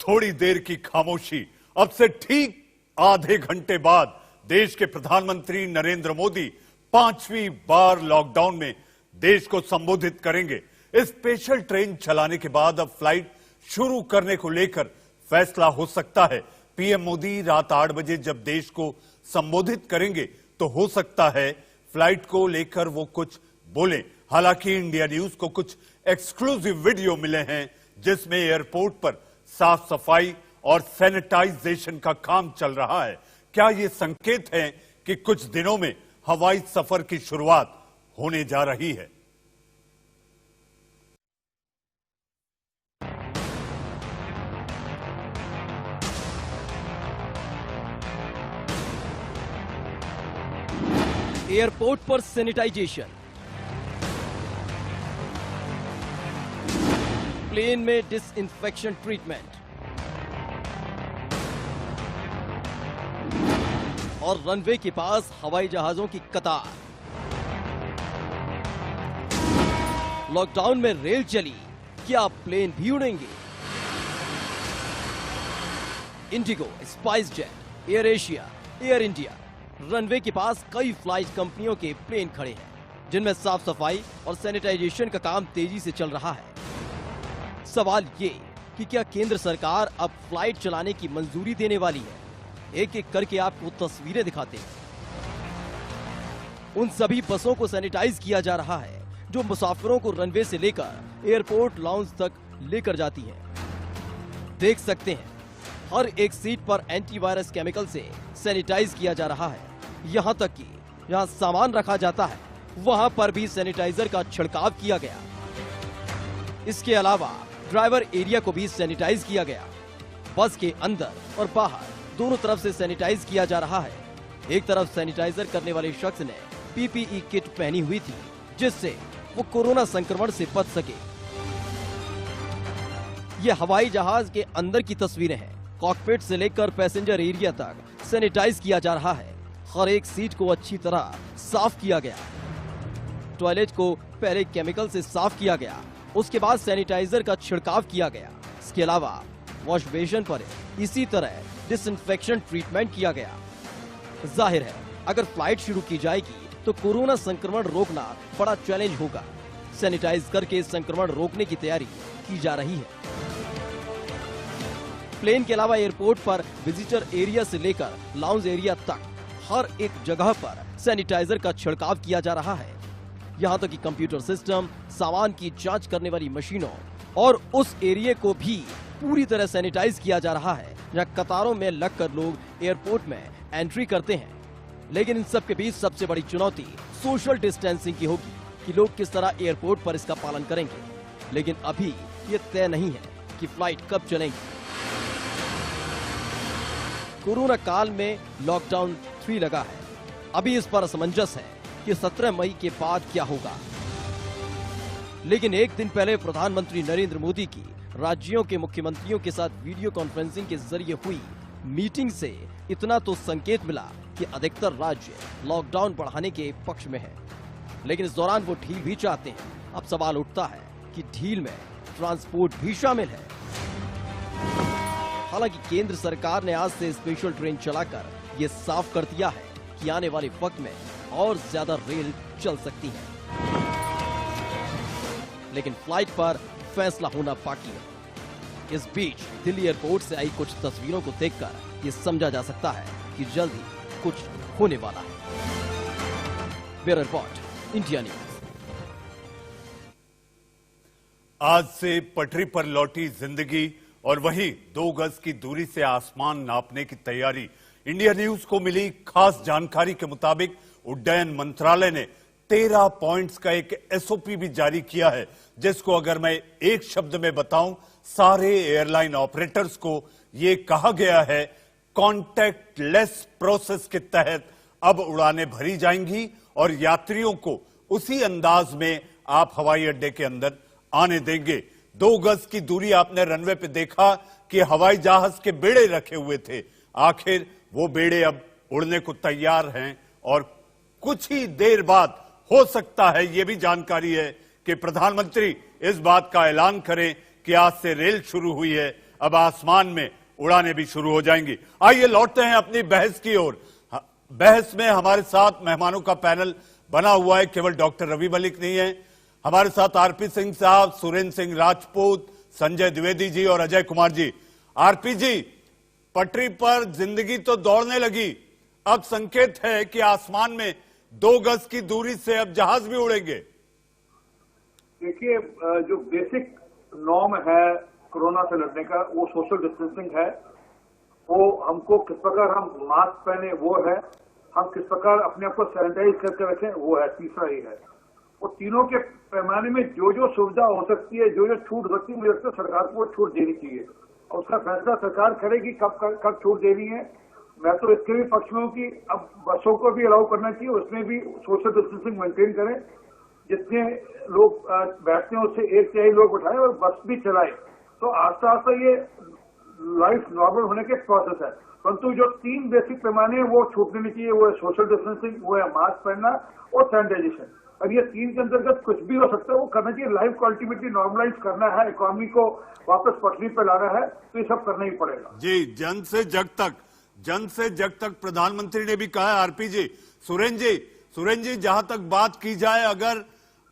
थोड़ी देर की खामोशी। अब से ठीक आधे घंटे बाद देश के प्रधानमंत्री नरेंद्र मोदी 5वीं बार लॉकडाउन में देश को संबोधित करेंगे। स्पेशल ट्रेन चलाने के बाद अब फ्लाइट शुरू करने को लेकर फैसला हो सकता है। पीएम मोदी रात 8 बजे जब देश को संबोधित करेंगे तो हो सकता है फ्लाइट को लेकर वो कुछ बोले। हालांकि इंडिया न्यूज को कुछ एक्सक्लूसिव वीडियो मिले हैं जिसमें एयरपोर्ट पर साफ सफाई और सैनिटाइजेशन का काम चल रहा है। क्या ये संकेत है कि कुछ दिनों में हवाई सफर की शुरुआत होने जा रही है? एयरपोर्ट पर सैनिटाइजेशन, प्लेन में डिसइंफेक्शन ट्रीटमेंट और रनवे के पास हवाई जहाजों की कतार। लॉकडाउन में रेल चली, क्या प्लेन भी उड़ेंगे? IndiGo, SpiceJet, AirAsia, Air India, runway के पास कई फ्लाइट कंपनियों के प्लेन खड़े हैं जिनमें साफ सफाई और सैनिटाइजेशन का काम तेजी से चल रहा है। सवाल ये कि क्या केंद्र सरकार अब फ्लाइट चलाने की मंजूरी देने वाली है? एक एक करके आपको तस्वीरें दिखाते हैं। उन सभी बसों को सैनिटाइज किया जा रहा है जो मुसाफिरों को रनवे से लेकर एयरपोर्ट लाउंज तक लेकर जाती हैं। देख सकते हैं हर एक सीट पर एंटीवायरस केमिकल से सैनिटाइज किया जा रहा है। यहां तक कि जहां सामान रखा जाता है वहां पर भी सैनिटाइजर का छिड़काव किया गया। इसके अलावा ड्राइवर एरिया को भी सैनिटाइज किया गया। बस के अंदर और बाहर दोनों तरफ से सैनिटाइज किया जा रहा है। एक तरफ सैनिटाइजर करने वाले शख्स ने पीपीई किट पहनी हुई थी जिससे वो कोरोना संक्रमण से बच सके। ये हवाई जहाज के अंदर की तस्वीरें हैं। कॉकपिट से लेकर पैसेंजर एरिया तक सैनिटाइज किया जा रहा है। हर एक सीट को अच्छी तरह साफ किया गया। टॉयलेट को पहले केमिकल से साफ किया गया, उसके बाद सैनिटाइजर का छिड़काव किया गया। इसके अलावा वॉश बेसिन पर इसी तरह डिसइंफेक्शन ट्रीटमेंट किया गया। जाहिर है अगर फ्लाइट शुरू की जाएगी तो कोरोना संक्रमण रोकना बड़ा चैलेंज होगा। सैनिटाइज करके संक्रमण रोकने की तैयारी की जा रही है। प्लेन के अलावा एयरपोर्ट पर विजिटर एरिया से लेकर लाउंज एरिया तक हर एक जगह पर सैनिटाइजर का छिड़काव किया जा रहा है। यहाँ तक कि कंप्यूटर सिस्टम, सामान की जांच करने वाली मशीनों और उस एरिया को भी पूरी तरह सैनिटाइज किया जा रहा है जहाँ कतारों में लगकर लोग एयरपोर्ट में एंट्री करते हैं। लेकिन इन सब के बीच सबसे बड़ी चुनौती सोशल डिस्टेंसिंग की होगी कि लोग किस तरह एयरपोर्ट पर इसका पालन करेंगे। लेकिन अभी ये तय नहीं है कि फ्लाइट कब चलेंगी। कोरोना काल में लॉकडाउन 3 लगा है। अभी इस पर असमंजस है कि 17 मई के बाद क्या होगा। लेकिन एक दिन पहले प्रधानमंत्री नरेंद्र मोदी की राज्यों के मुख्यमंत्रियों के साथ वीडियो कॉन्फ्रेंसिंग के जरिए हुई मीटिंग से इतना तो संकेत मिला कि अधिकतर राज्य लॉकडाउन बढ़ाने के पक्ष में हैं। लेकिन इस दौरान वो ढील भी चाहते हैं। अब सवाल उठता है कि ढील में ट्रांसपोर्ट भी शामिल है। हालांकि केंद्र सरकार ने आज से स्पेशल ट्रेन चलाकर ये साफ कर दिया है कि आने वाले वक्त में और ज्यादा रेल चल सकती है। लेकिन फ्लाइट पर फैसला होना बाकी है। इस बीच दिल्ली एयरपोर्ट से आई कुछ तस्वीरों को देखकर ये समझा जा सकता है कि जल्द ही कुछ होने वाला है। Bureau report, India news. आज से पटरी पर लौटी जिंदगी और वहीं 2 गज की दूरी से आसमान नापने की तैयारी। इंडिया न्यूज को मिली खास जानकारी के मुताबिक उड्डयन मंत्रालय ने 13 पॉइंट्स का एक एसओपी भी जारी किया है जिसको अगर मैं एक शब्द में बताऊं, सारे एयरलाइन ऑपरेटर्स को यह कहा गया है कॉन्टैक्टलेस प्रोसेस के तहत अब उड़ानें भरी जाएंगी और यात्रियों को उसी अंदाज में आप हवाई अड्डे के अंदर आने देंगे। 2 गज की दूरी आपने रनवे पे देखा कि हवाई जहाज के बेड़े रखे हुए थे। आखिर वो बेड़े अब उड़ने को तैयार हैं और कुछ ही देर बाद हो सकता है, यह भी जानकारी है कि प्रधानमंत्री इस बात का ऐलान करें कि आज से रेल शुरू हुई है। अब आसमान में उड़ानें भी शुरू हो जाएंगी। आइए लौटते हैं अपनी बहस की ओर। बहस में हमारे साथ मेहमानों का पैनल बना हुआ है, केवल डॉक्टर रवि मलिक नहीं है, हमारे साथ आरपी सिंह साहब, सुरेंद्र सिंह राजपूत, संजय द्विवेदी जी और अजय कुमार जी। आरपी जी, पटरी पर जिंदगी तो दौड़ने लगी, अब संकेत है कि आसमान में 2 गज की दूरी से अब जहाज भी उड़ेंगे। देखिए, जो बेसिक नॉर्म है कोरोना से लड़ने का वो सोशल डिस्टेंसिंग है। वो हमको किस प्रकार हम मास्क पहने वो है, हम किस प्रकार अपने आप को सैनिटाइज करके रखें वो है, तीसरा ही है। वो तीनों के पैमाने में जो जो सुविधा हो सकती है, जो जो छूट हो सकती है, मुझे लगता है सरकार को छूट देनी चाहिए और उसका फैसला सरकार करेगी कब छूट देनी है। मैं तो इसके भी पक्ष में हूँ कि अब बसों को भी अलाउ करना चाहिए, उसमें भी सोशल डिस्टेंसिंग मेंटेन करें, जितने लोग बैठते हैं उससे 1/3 लोग बैठाएं और बस भी चलाएं। तो आस्ता आस्ता ये लाइफ नॉर्मल होने के प्रोसेस है, परंतु जो 3 बेसिक पैमाने हैं वो छूट देनी चाहिए। वो है सोशल डिस्टेंसिंग, वो है मास्क पहनना और सैनिटाइजेशन। अब ये 3 के अंतर्गत कुछ भी हो सकता है, वो करना चाहिए। लाइफ को अल्टीमेटली नॉर्मलाइज करना है, इकोनॉमी को वापस पटरी पर लाना है, तो ये सब करना ही पड़ेगा। जी, जन से जग तक प्रधानमंत्री ने भी कहा है। आरपी जी, सुरेंद्र जी, जहां तक बात की जाए, अगर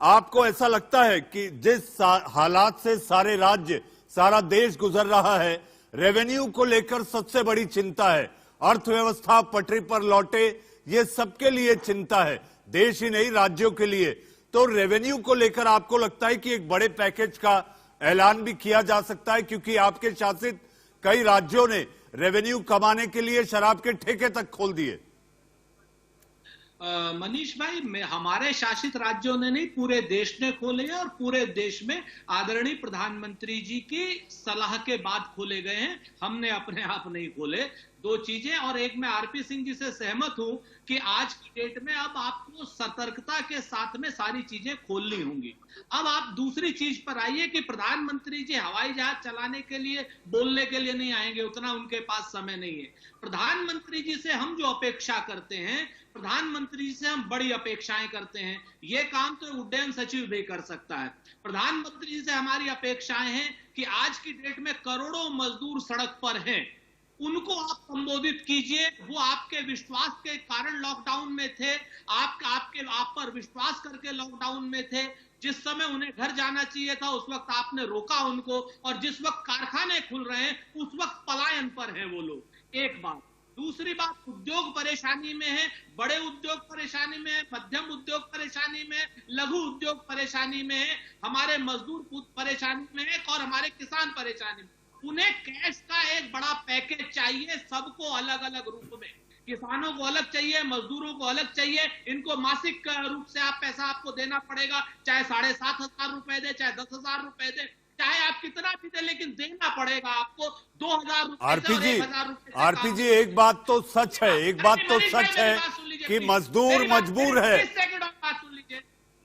आपको ऐसा लगता है कि जिस हालात से सारे राज्य, सारा देश गुजर रहा है, रेवेन्यू को लेकर सबसे बड़ी चिंता है, अर्थव्यवस्था पटरी पर लौटे, ये सबके लिए चिंता है, देश ही नहीं राज्यों के लिए, तो रेवेन्यू को लेकर आपको लगता है कि एक बड़े पैकेज का ऐलान भी किया जा सकता है? क्योंकि आपके शासित कई राज्यों ने रेवेन्यू कमाने के लिए शराब के ठेके तक खोल दिए। मनीष भाई, हमारे शासित राज्यों ने नहीं, पूरे देश ने खोले हैं और पूरे देश में आदरणीय प्रधानमंत्री जी की सलाह के बाद खोले गए हैं। हमने अपने आप नहीं खोले। 2 चीजें, और एक मैं आरपी सिंह जी से सहमत हूं कि आज की डेट में अब आपको सतर्कता के साथ में सारी चीजें खोलनी होंगी। अब आप दूसरी चीज पर आइए कि प्रधानमंत्री जी हवाई जहाज चलाने के लिए, बोलने के लिए नहीं आएंगे, उतना उनके पास समय नहीं है। प्रधानमंत्री जी से हम जो अपेक्षा करते हैं, प्रधानमंत्री जी से हम बड़ी अपेक्षाएं करते हैं। ये काम तो उड्डयन सचिव भी कर सकता है। प्रधानमंत्री जी से हमारी अपेक्षाएं हैं कि आज की डेट में करोड़ों मजदूर सड़क पर हैं, उनको आप संबोधित कीजिए। वो आपके विश्वास के कारण लॉकडाउन में थे, आप पर विश्वास करके लॉकडाउन में थे। जिस समय उन्हें घर जाना चाहिए था उस वक्त आपने रोका उनको, और जिस वक्त कारखाने खुल रहे हैं उस वक्त पलायन पर हैं वो लोग। एक बात। दूसरी बात, उद्योग परेशानी में है, बड़े उद्योग परेशानी में है, मध्यम उद्योग परेशानी में है, लघु उद्योग परेशानी में है, हमारे मजदूर परेशानी में है और हमारे किसान परेशानी में। उन्हें कैश का एक बड़ा पैकेज चाहिए, सबको अलग अलग रूप में। किसानों को अलग चाहिए, मजदूरों को अलग चाहिए। इनको मासिक रूप से आप पैसा आपको देना पड़ेगा, चाहे 7,500 रुपए दे, चाहे 10,000 रुपए दे, चाहे आप कितना भी दे, लेकिन देना पड़ेगा आपको। 2,000 रुपए, आरपी जी, एक बात तो सच है, कि मजदूर मजबूर है।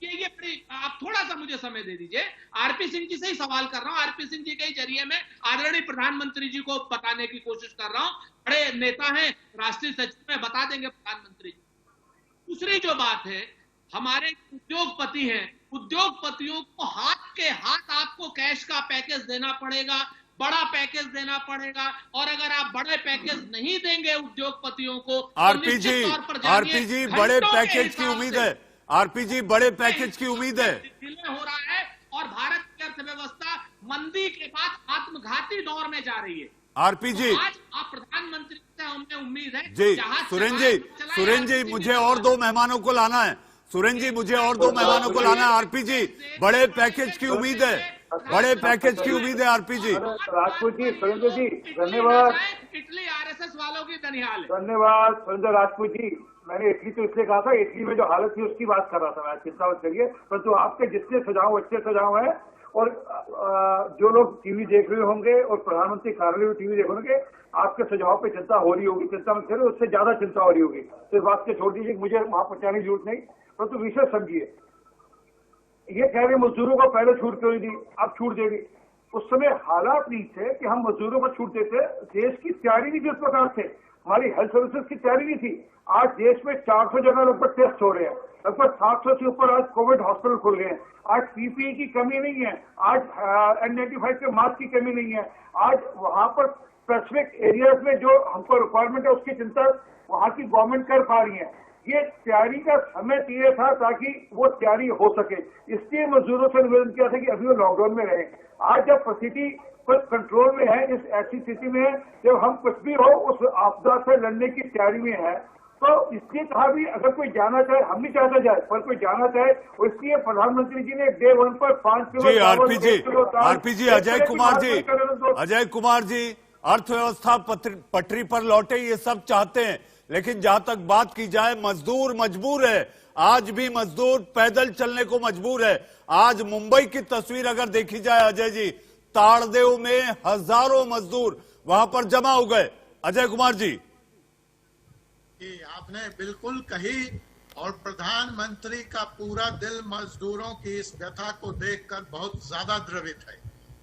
ये आप थोड़ा सा मुझे समय दे दीजिए। आरपी सिंह जी से ही सवाल कर रहा हूं, आरपी सिंह जी के जरिए मैं आदरणीय प्रधानमंत्री जी को बताने की कोशिश कर रहा हूं। बड़े नेता हैं, राष्ट्रीय सचिव में बता देंगे प्रधानमंत्री जी। दूसरी जो बात है, हमारे उद्योगपति हैं, उद्योगपतियों को हाथ के हाथ आपको कैश का पैकेज देना पड़ेगा, बड़ा पैकेज देना पड़ेगा। और अगर आप बड़े पैकेज नहीं देंगे उद्योगपतियों को, आरपी जी, बड़े पैकेज की उम्मीद है। आरपी जी, बड़े पैकेज की उम्मीद है। डिले हो रहा है और भारत की अर्थव्यवस्था मंदी के बाद आत्मघाती दौर में जा रही है। आरपी जी, आज आप प्रधानमंत्री से हमें उम्मीद है जी। सुरेंद्र जी, मुझे और 2 मेहमानों को लाना है। सुरेंद्र जी, मुझे और 2 मेहमानों को लाना है। आरपी जी, बड़े पैकेज की उम्मीद है, बड़े पैकेज की उम्मीद है। आरपी जी, राजपूत जी, सुरेंद्र जी, धन्यवाद। इटली आरएसएस वालों की दनिहाल है। धन्यवाद सुरेंद्र राजपूत जी। मैंने इटली तो इसलिए कहा था, इटली में जो हालत थी उसकी बात कर रहा था मैं, चिंता मत करिए। परंतु आपके जितने सुझाव, अच्छे सुझाव हैं, और जो लोग टीवी देख रहे होंगे और प्रधानमंत्री कार्यालय में टीवी देख रहे होंगे, आपके सुझाव पे चिंता हो रही होगी। चिंता मत करिए, उससे ज्यादा चिंता हो रही होगी। तो इस बात को छोड़ दीजिए, मुझे वहां पहुंचाने की जरूरत नहीं, परंतु विषय समझिए। ये कह रहे मजदूरों को पहले छूट क्यों दी, अब छूट दे दी। उस समय हालात नहीं थे कि हम मजदूरों को छूट देते। देश की तैयारी नहीं जिस प्रकार से, हमारी हेल्थ सर्विसेज की तैयारी नहीं थी। आज देश में 400 जगह लगभग टेस्ट हो रहे हैं, लगभग 700 से ऊपर आज कोविड हॉस्पिटल खुल गए हैं। आज पीपीई की कमी नहीं है, आज N95 के मास्क की कमी नहीं है। आज वहां पर स्पेसिफिक एरियाज में जो हमको रिक्वायरमेंट है उसकी चिंता वहां की गवर्नमेंट कर पा रही है। ये तैयारी का समय चाहिए था ताकि वो तैयारी हो सके, इसलिए मजदूरों से निवेदन किया था कि अभी वो लॉकडाउन में रहे। आज जब परिस्थिति कुछ कंट्रोल में है, इस ऐसी स्थिति में जब हम कुछ भी हो उस आपदा से लड़ने की तैयारी में है, तो इसलिए कहा भी अगर कोई जाना चाहे, हम नहीं चाहता जाए, पर कोई जाना चाहे, इसलिए प्रधानमंत्री जी ने डे 1 पर 5 किलो आरपी जी अजय कुमार जी अर्थव्यवस्था पटरी पर लौटे, ये सब चाहते हैं, लेकिन जहां तक बात की जाए मजदूर मजबूर है। आज भी मजदूर पैदल चलने को मजबूर है। आज मुंबई की तस्वीर अगर देखी जाए अजय जी, ताड़देव में हजारों मजदूर वहां पर जमा हो गए। अजय कुमार जी, आपने बिल्कुल कही, और प्रधानमंत्री का पूरा दिल मजदूरों की इस व्यथा को देखकर बहुत ज्यादा द्रवित है।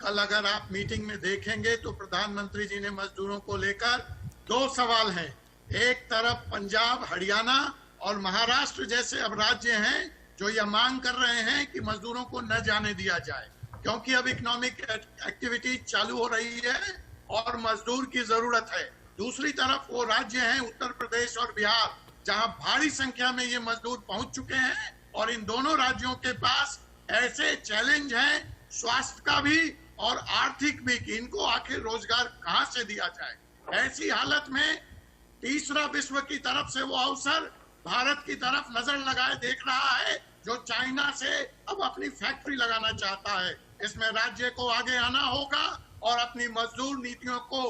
कल अगर आप मीटिंग में देखेंगे तो प्रधानमंत्री जी ने मजदूरों को लेकर 2 सवाल हैं। एक तरफ पंजाब, हरियाणा और महाराष्ट्र जैसे अब राज्य हैं जो यह मांग कर रहे हैं कि मजदूरों को न जाने दिया जाए, क्योंकि अब इकोनॉमिक एक्टिविटी चालू हो रही है और मजदूर की जरूरत है। दूसरी तरफ वो राज्य हैं उत्तर प्रदेश और बिहार, जहां भारी संख्या में ये मजदूर पहुंच चुके हैं, और इन दोनों राज्यों के पास ऐसे चैलेंज हैं, स्वास्थ्य का भी और आर्थिक भी, कि इनको आखिर रोजगार कहां से दिया जाए। ऐसी हालत में तीसरा विश्व की तरफ से वो अवसर भारत की तरफ नजर लगाए देख रहा है, जो चाइना से अब अपनी फैक्ट्री लगाना चाहता है। इसमें राज्य को आगे आना होगा और अपनी मजदूर नीतियों को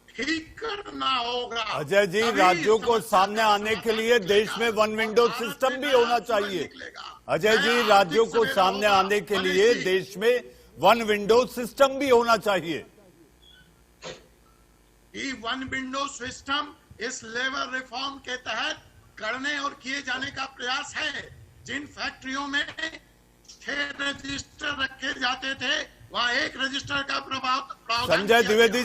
ठीक करना होगा। अजय जी, राज्यों को सामने आने के लिए देश में 1 विंडो सिस्टम भी होना चाहिए। अजय जी, राज्यों को सामने आने के लिए देश में 1 विंडो सिस्टम भी होना चाहिए। 1 विंडो सिस्टम इस लेबर रिफॉर्म के तहत करने और किए जाने का प्रयास है। जिन फैक्ट्रियों में 6 रजिस्टर रखे जाते थे, वहाँ 1 रजिस्टर का प्रभाव संजय द्विवेदी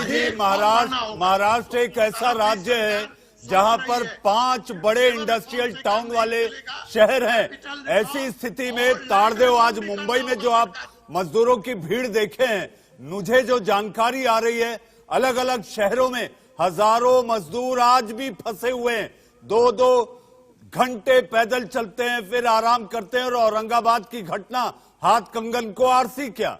जी, महाराष्ट्र एक ऐसा राज्य है जहां पर 5 बड़े इंडस्ट्रियल टाउन वाले शहर हैं। ऐसी स्थिति में ताड़देव, आज मुंबई में जो आप मजदूरों की भीड़ देखे हैं, मुझे जो जानकारी आ रही है, अलग अलग शहरों में हजारों मजदूर आज भी फंसे हुए हैं। 2-2 घंटे पैदल चलते हैं, फिर आराम करते हैं। और औरंगाबाद की घटना हाथ कंगन को आरसी क्या?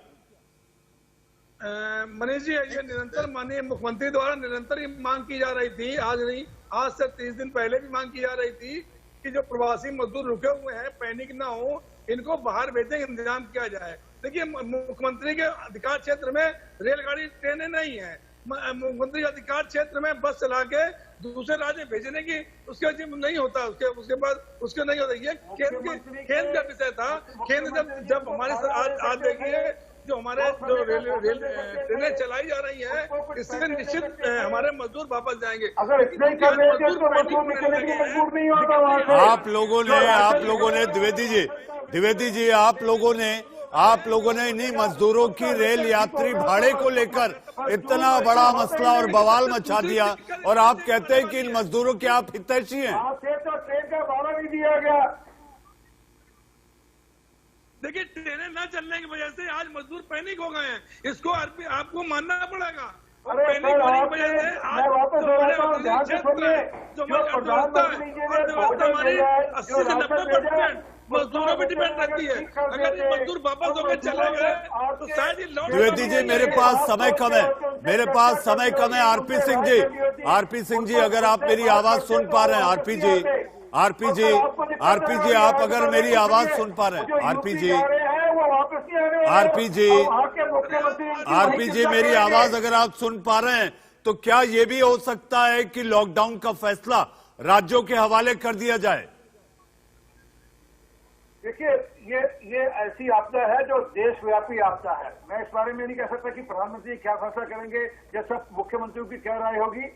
मनीष जी, ये निरंतर माननीय मुख्यमंत्री द्वारा निरंतर ये मांग की जा रही थी, आज नहीं, आज से 30 दिन पहले भी मांग की जा रही थी कि जो प्रवासी मजदूर रुके हुए हैं, पैनिक ना हो, इनको बाहर भेजने का इंतजाम किया जाए। देखिए, मुख्यमंत्री के अधिकार क्षेत्र में रेलगाड़ी, ट्रेनें नहीं है। मुख्यमंत्री के अधिकार क्षेत्र में बस चला के दूसरे राज्य भेजने की उसके नहीं होता, उसके बाद उसके नहीं होता। ये केंद्र का विषय था। केंद्र जब हमारे आज देखिए जो हमारे जो रेल ट्रेनें चलाई जा रही है, इससे निश्चित हमारे मजदूर वापस जाएंगे। अगर इतने कर रहे थे तो मजदूर निकलने की मजबूर नहीं होता वहां से। आप लोगों ने द्विवेदी जी, आप लोगों ने इन्हीं मजदूरों की रेल यात्री भाड़े को लेकर इतना बड़ा मसला और बवाल मचा दिया, और आप कहते हैं कि इन मजदूरों के आप हितैषी हैं। आपसे तो ट्रेन का भाड़ा नहीं दिया गया। देखिए, ट्रेनें न चलने की वजह से आज मजदूर पैनिक हो गए हैं, इसको आपको मानना पड़ेगा। अरे सर, मैं वापस हो रहा हूँ, ध्यान से सुनिए। जो प्रधानमंत्री जी ने 80 से 90% मजदूरों पर डिपेंड रहती है। अगर ये मजदूर वापस होकर चले गए तो शायद ये लौट। द्विवेदी जी, मेरे पास समय कम है। आरपी सिंह जी, अगर आप मेरी आवाज सुन पा रहे हैं, आरपी जी, आप अगर मेरी आवाज सुन पा रहे हैं, आरपी जी, मेरी आवाज अगर आप सुन पा रहे हैं, तो क्या ये भी हो सकता है कि लॉकडाउन का फैसला राज्यों के हवाले कर दिया जाए? देखिए, ये ऐसी आपदा है जो देशव्यापी आपदा है। मैं इस बारे में नहीं कह सकता कि प्रधानमंत्री क्या फैसला करेंगे या सब मुख्यमंत्रियों की क्या राय होगी।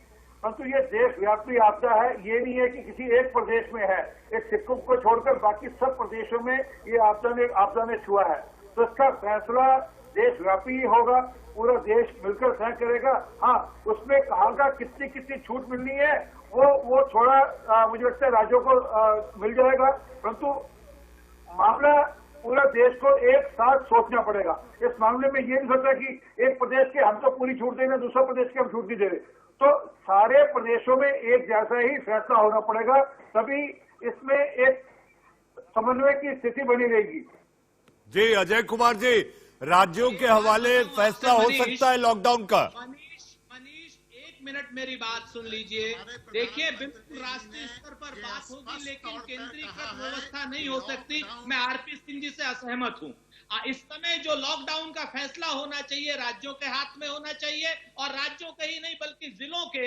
परंतु ये देशव्यापी आपदा है, ये नहीं है कि किसी एक प्रदेश में है। एक सिक्किम को छोड़कर बाकी सब प्रदेशों में ये आपदा ने छुआ है। तो इसका फैसला देशव्यापी ही होगा, पूरा देश मिलकर तय करेगा। हाँ, उसमें कहाँ का कितनी छूट मिलनी है वो थोड़ा मुझे लगता है राज्यों को मिल जाएगा, परंतु मामला पूरा देश को एक साथ सोचना पड़ेगा। इस मामले में ये नहीं सोचा कि एक प्रदेश के हम तो पूरी छूट दे रहे, दूसरे प्रदेश के हम छूट नहीं दे रहे। तो सारे प्रदेशों में एक जैसा ही फैसला होना पड़ेगा, तभी इसमें एक समन्वय की स्थिति बनी रहेगी। जी अजय कुमार जी, राज्यों के हवाले फैसला हो सकता है लॉकडाउन का। मनीष, एक मिनट मेरी बात सुन लीजिए। देखिए, बिल्कुल राष्ट्रीय स्तर पर बात होगी, लेकिन केंद्रीकृत व्यवस्था नहीं हो सकती। मैं आरपी सिंह जी से असहमत हूं। इस समय जो लॉकडाउन का फैसला होना चाहिए राज्यों के हाथ में होना चाहिए, और राज्यों के ही नहीं बल्कि जिलों के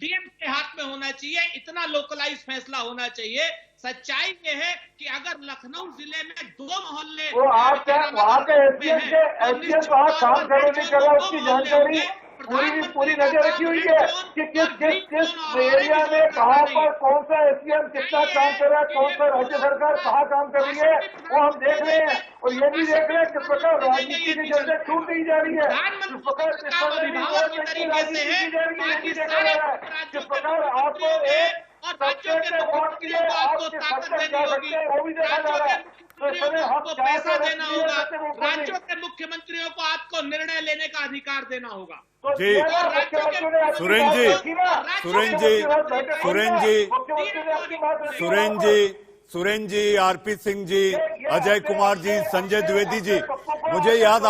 डीएम के हाथ में होना चाहिए। इतना लोकलाइज फैसला होना चाहिए। सच्चाई ये है कि अगर लखनऊ जिले में 2 मोहल्ले वहाँ के एसडीएम काम करे नहीं कर रहा, उसकी जानकारी पूरी नजर रखी हुई है कि किस एरिया में कहाँ पर कौन सा एसडीएम कितना काम कर रहा है, कौन सा राज्य सरकार कहाँ काम कर रही है, वो हम देख रहे हैं। और ये भी देख रहे हैं किस प्रकार राजनीति की जगह छूट दी जा रही है, किस प्रकार किस प्रकार आपको एक राज्यों के मुख्यमंत्रियों को आपको ताकत देनी होगी, आपको पैसा देना होगा, राज्यों के मुख्यमंत्रियों को आपको निर्णय लेने का अधिकार देना होगा। जी सुरेंद्र जी, आरपी सिंह जी, अजय कुमार जी, संजय द्विवेदी जी, मुझे याद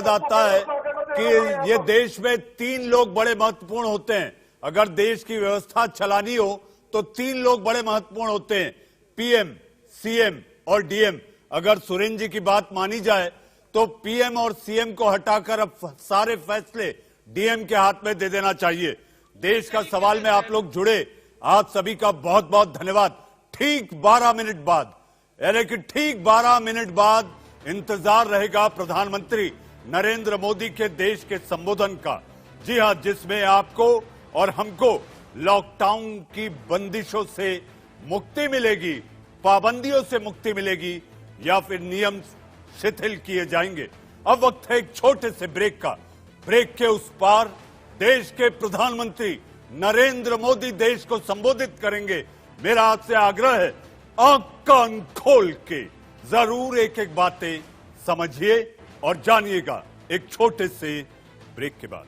आता है कि ये देश में 3 लोग बड़े महत्वपूर्ण होते हैं। अगर देश की व्यवस्था चलानी हो तो 3 लोग बड़े महत्वपूर्ण होते हैं, पीएम, सीएम और डीएम। अगर सुरेंद्र जी की बात मानी जाए तो पीएम और सीएम को हटाकर अब सारे फैसले डीएम के हाथ में दे देना चाहिए। देश का सवाल में आप लोग जुड़े, आप सभी का बहुत बहुत धन्यवाद। ठीक 12 मिनट बाद, यानी कि ठीक 12 मिनट बाद इंतजार रहेगा प्रधानमंत्री नरेंद्र मोदी के देश के संबोधन का। जी हां, जिसमें आपको और हमको लॉकडाउन की बंदिशों से मुक्ति मिलेगी, पाबंदियों से मुक्ति मिलेगी, या फिर नियम शिथिल किए जाएंगे। अब वक्त है एक छोटे से ब्रेक का। ब्रेक के उस पार देश के प्रधानमंत्री नरेंद्र मोदी देश को संबोधित करेंगे। मेरा आपसे आग्रह है, आंख कान खोल के जरूर एक एक बातें समझिए और जानिएगा। एक छोटे से ब्रेक के बाद।